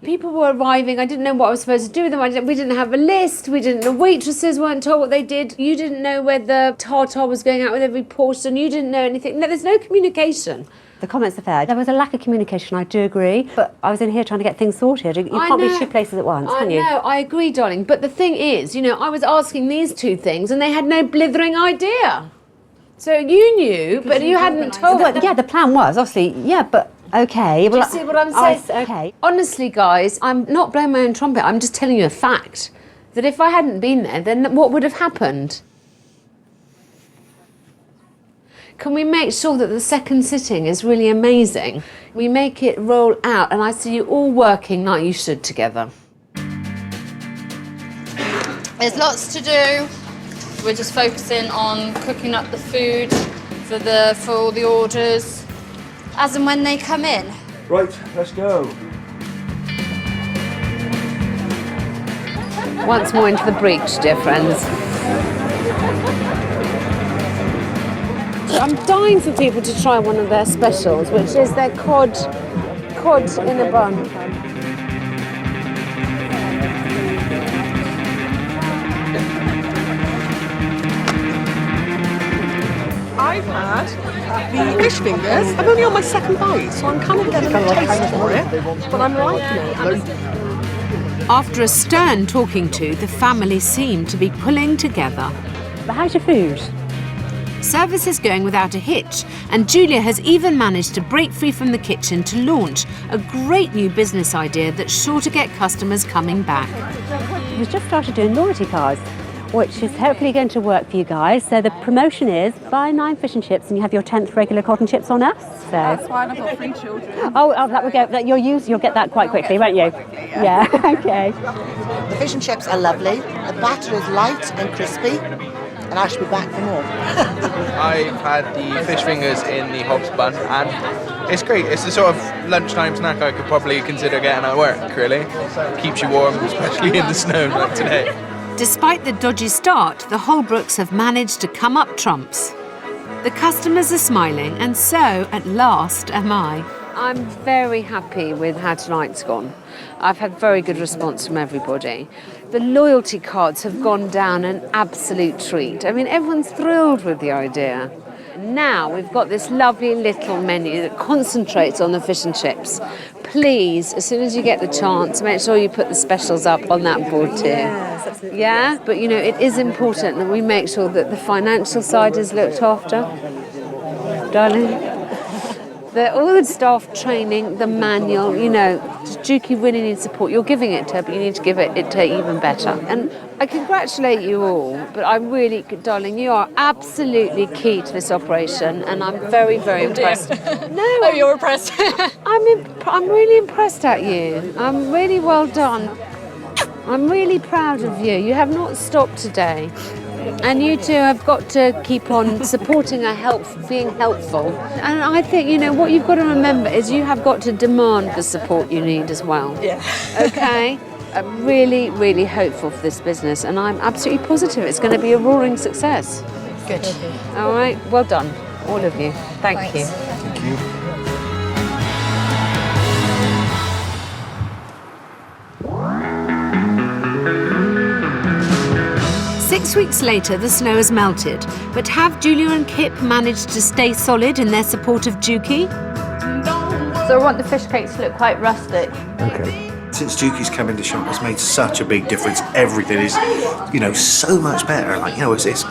People were arriving, I didn't know what I was supposed to do with them, we didn't have a list, the waitresses weren't told what they did, you didn't know where the tartar was going out with every portion, you didn't know anything. No, there's no communication. The comments are fair. There was a lack of communication, I do agree, but I was in here trying to get things sorted. You can't be two places at once, can you? I know, I agree, darling, but the thing is, I was asking these two things and they had no blithering idea. So you knew, but you hadn't told them. Yeah, the plan was, obviously, yeah, but okay. Do you see what I'm saying? Okay. Honestly, guys, I'm not blowing my own trumpet, I'm just telling you a fact. That if I hadn't been there, then what would have happened? Can we make sure that the second sitting is really amazing? We make it roll out and I see you all working like you should together. There's lots to do. We're just focusing on cooking up the food for all the orders as and when they come in. Right, let's go. Once more into the breach, dear friends. I'm dying for people to try one of their specials, which is their cod in a bun. I've had the fish fingers. I'm only on my second bite, so I'm kind of getting a taste for it, but I'm liking it. After a stern talking to, the family seemed to be pulling together. But how's your food? Service is going without a hitch, and Julia has even managed to break free from the kitchen to launch a great new business idea that's sure to get customers coming back. We've just started doing loyalty cards, which is hopefully going to work for you guys. So the promotion is buy 9 fish and chips and you have your 10th regular cod and chips on us. So. That's why I've got 3 children. Oh, that would go. You'll get that quite quickly, won't you? Yeah. Okay. The fish and chips are lovely. The batter is light and crispy. And I should be back for more. I've had the fish fingers in the Hobbs bun, and it's great. It's the sort of lunchtime snack I could probably consider getting at work, really. Keeps you warm, especially in the snow like today. Despite the dodgy start, the Holbrooks have managed to come up trumps. The customers are smiling, and so, at last, am I. I'm very happy with how tonight's gone. I've had very good response from everybody. The loyalty cards have gone down an absolute treat. I mean, everyone's thrilled with the idea. Now we've got this lovely little menu that concentrates on the fish and chips. Please, as soon as you get the chance, make sure you put the specials up on that board too. Yes, absolutely. Yeah? But it is important that we make sure that the financial side is looked after. Darling? All the staff training, the manual, you know, Juki really needs support. You're giving it to her, but you need to give it to her even better. And I congratulate you all, but I'm really, darling, you are absolutely key to this operation, and I'm very, very impressed. No, you're impressed. I'm really impressed at you. I'm really well done. I'm really proud of you. You have not stopped today. And you two have got to keep on supporting her, being helpful. And I think, you know, what you've got to remember is you have got to demand the support you need as well. Yeah. Okay? I'm really, really hopeful for this business, and I'm absolutely positive it's going to be a roaring success. Good. All right, well done, all of you. Thank you. Thank you. 6 weeks later, the snow has melted, but have Julia and Kip managed to stay solid in their support of Juki? So I want the fish cakes to look quite rustic. Okay. Since Juki's come into shop, it's made such a big difference. Everything is, you know, so much better. Like, you know, she's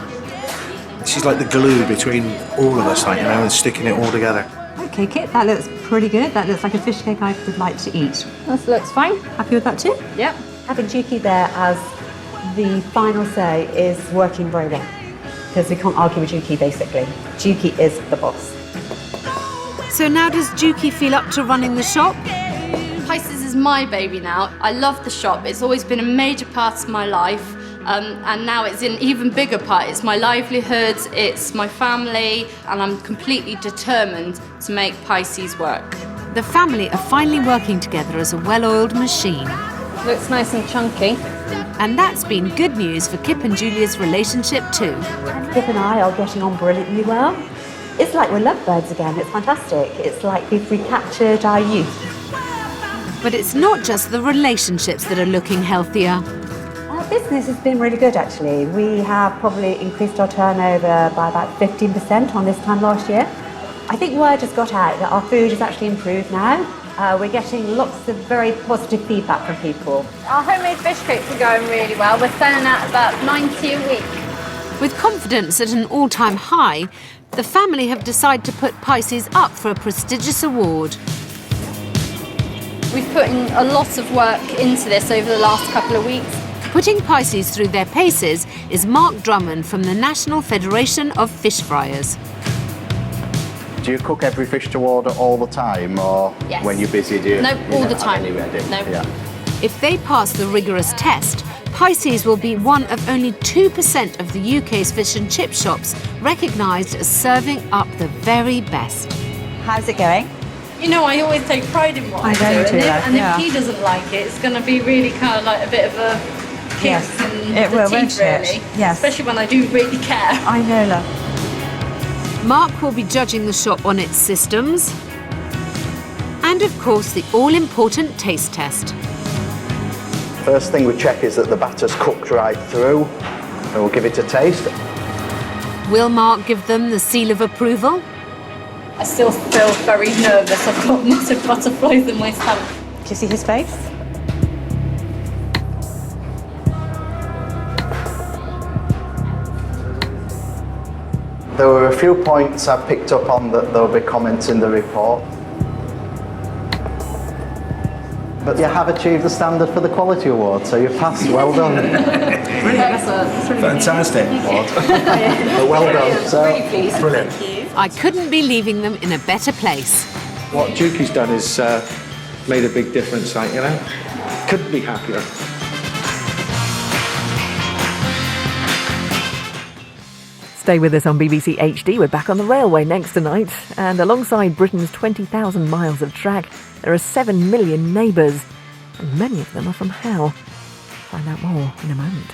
like the glue between all of us, like, you know, and sticking it all together. Okay, Kit, that looks pretty good. That looks like a fish cake I would like to eat. That looks fine. Happy with that too? Yep. Having Juki there as the final say is working very well, because we can't argue with Juki, basically. Juki is the boss. So now does Juki feel up to running the shop? Pisces is my baby now. I love the shop. It's always been a major part of my life. And now it's an even bigger part. It's my livelihood, it's my family, and I'm completely determined to make Pisces work. The family are finally working together as a well-oiled machine. Looks nice and chunky. And that's been good news for Kip and Julia's relationship too. Kip and I are getting on brilliantly well. It's like we're lovebirds again. It's fantastic. It's like we've recaptured our youth. But it's not just the relationships that are looking healthier. Our business has been really good, actually. We have probably increased our turnover by about 15% on this time last year. I think word has got out that our food has actually improved now. We're getting lots of very positive feedback from people. Our homemade fish cakes are going really well. We're selling out about 90 a week. With confidence at an all-time high, the family have decided to put Pisces up for a prestigious award. We've put in a lot of work into this over the last couple of weeks. Putting Pisces through their paces is Mark Drummond from the National Federation of Fish Fryers. Do you cook every fish to order all the time, or Yes. when you're busy, do you? No, you all never the have time. any ready? No. Yeah. If they pass the rigorous test, Pisces will be one of only 2% of the UK's fish and chip shops recognised as serving up the very best. How's it going? You know, I always take pride in what I I know do, you do, and yeah. if he doesn't like it, it's going to be really kind of like a bit of a kick Yes, in it the will, teeth, won't it? really. Yes. Especially when I do really care. I know, love. Mark will be judging the shop on its systems and, of course, the all-important taste test. First thing we check is that the batter's cooked right through, and we'll give it a taste. Will Mark give them the seal of approval? I still feel very nervous. I've got massive butterflies in my stomach. Do you see his face? There were a few points I picked up on that there'll be comments in the report. But you have achieved the standard for the Quality Award, so you've passed. Well done. Fantastic. But well done. So, brilliant. I couldn't be leaving them in a better place. What Juki's done is made a big difference, like, you know. Couldn't be happier. Stay with us on BBC HD. We're back on the railway next tonight. And alongside Britain's 20,000 miles of track, there are 7 million neighbours. And many of them are from hell. Find out more in a moment.